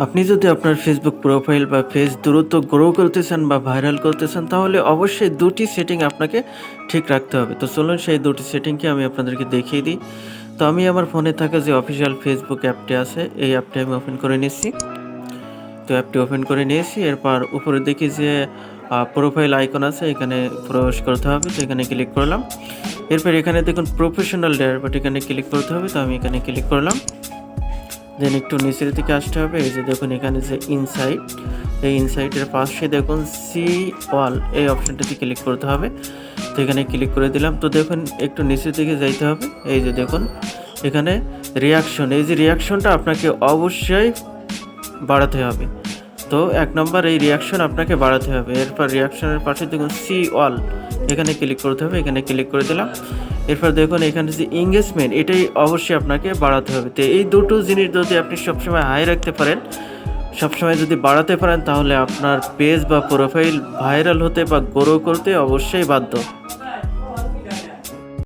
আপনি যদি আপনার ফেসবুক প্রোফাইল বা পেজ দ্রুত গ্রো করতে চান বা ভাইরাল করতে চান, তাহলে অবশ্যই দুটি সেটিং আপনাকে ঠিক রাখতে হবে। তো চলুন সেই দুটি সেটিংকে আমি আপনাদেরকে দেখিয়ে দিই। তো আমি আমার ফোনে থাকা যে অফিসিয়াল ফেসবুক অ্যাপটি আছে, এই অ্যাপটি আমি ওপেন করে নিচ্ছি। তো অ্যাপটি ওপেন করে নিয়েছি। এরপর উপরে দেখি যে প্রোফাইল আইকন আছে, এখানে প্রবেশ করতে হবে। তো এখানে ক্লিক করলাম। এরপর এখানে দেখুন প্রফেশনাল ড্যাশবোর্ড, এখানে ক্লিক করতে হবে। তো আমি এখানে ক্লিক করলাম। দেন একটু নিচের দিকে আসতে হবে। এই যে দেখুন এখানে যে ইনসাইট, এই ইনসাইটের পাশে দেখুন সি অল, এই অপশনটাতে ক্লিক করতে হবে। তো এখানে ক্লিক করে দিলাম। তো দেখুন একটু নিচের দিকে যাইতে হবে। এই যে দেখুন এখানে রিয়াকশন, এই যে রিয়াকশনটা আপনাকে অবশ্যই বাড়াতে হবে। তো ১ নম্বর এই রিয়াকশন আপনাকে বাড়াতে হবে। এরপর রিয়াকশনের পাশে দেখুন সি অল, এখানে ক্লিক করতে হবে। এখানে ক্লিক করে দিলাম। এরপর দেখুন এখানে যে এঙ্গেজমেন্ট, এটাই অবশ্যই আপনাকে বাড়াতে হবে। তো এই দুটো জিনিস যদি আপনি সবসময় হাই রাখতে পারেন, সবসময় যদি বাড়াতে পারেন, তাহলে আপনার পেজ বা প্রোফাইল ভাইরাল হতে বা গ্রো করতে অবশ্যই বাধ্য।